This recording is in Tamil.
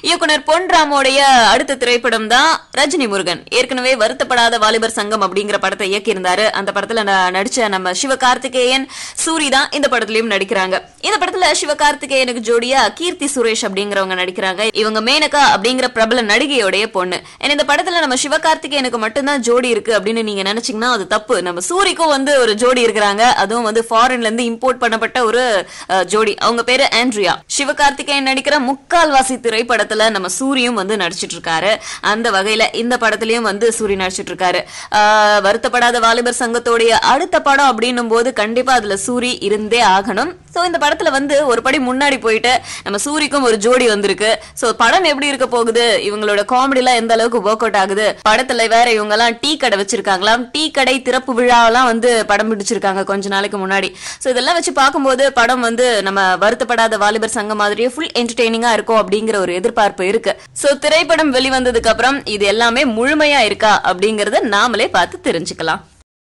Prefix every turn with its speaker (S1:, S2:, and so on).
S1: இயக்குனர் பொன் ராமோடைய அடுத்த திரைப்படம் தான் ரஜினி முருகன். ஏற்கனவே வருத்தப்படாத வாலிபர் சங்கம் அப்படிங்கிற படத்தை இயக்கியிருந்தாரு. அந்த படத்துல நடிச்ச நம்ம சிவகார்த்திகேயன், சூரி தான் இந்த படத்துலயும் நடிக்கிறாங்க. இந்த படத்துல சிவகார்த்திகேயனுக்கு ஜோடியா கீர்த்தி சுரேஷ் அப்படிங்கிறவங்க நடிக்கிறாங்க. இவங்க மேனகா அப்படிங்கிற பிரபல நடிகையோடைய பொண்ணு. இந்த படத்துல நம்ம சிவகார்த்திகேயனுக்கு மட்டும்தான் ஜோடி இருக்கு அப்படின்னு நீங்க நினைச்சீங்கன்னா அது தப்பு. நம்ம சூரிக்கும் ஒரு ஜோடி இருக்கிறாங்க. அதுவும் ஃபாரின்ல இருந்து இம்போர்ட் பண்ணப்பட்ட ஒரு ஜோடி. அவங்க பேரு ஆண்ட்ரியா. சிவகார்த்திகேயன் நடிக்கிற முக்கால்வாசி திரைப்படத்துல நம்ம சூரியும் நடிச்சிட்டு இருக்காரு. அந்த வகையில இந்த படத்திலயும் சூரி நடிச்சிட்டு இருக்காரு. வருத்தப்படாத வாலிபர் சங்கத்தோடைய அடுத்த படம் அப்படின்னும் போது கண்டிப்பா அதுல சூரி இருந்தே ஆகணும். சோ இந்த படத்துல ஒரு படி முன்னாடி போயிட்டு நம்ம சூரிக்கும் ஒரு ஜோடி வந்திருக்கு. சோ படம் எப்படி இருக்க போகுது, இவங்களோட காமெடி எல்லாம் எந்த அளவுக்கு ஒர்க் அவுட் ஆகுது, படத்துல வேற இவங்க எல்லாம் டீ கடை வச்சிருக்காங்களாம். டீ கடை திறப்பு விழாவெல்லாம் படம் பிடிச்சிருக்காங்க கொஞ்ச நாளைக்கு முன்னாடி. சோ இதெல்லாம் வச்சு பார்க்கும்போது படம் நம்ம வருத்தப்படாத வாலிபர் சங்கம் மாதிரியே ஃபுல் என்டர்டெய்னிங்கா இருக்கும் அப்படிங்கிற ஒரு எதிர்பார்ப்பு இருக்கு. சோ திரைப்படம் வெளிவந்ததுக்கு அப்புறம் இது எல்லாமே முழுமையா இருக்கா அப்படிங்கறத நாமளே பார்த்து தெரிஞ்சுக்கலாம்.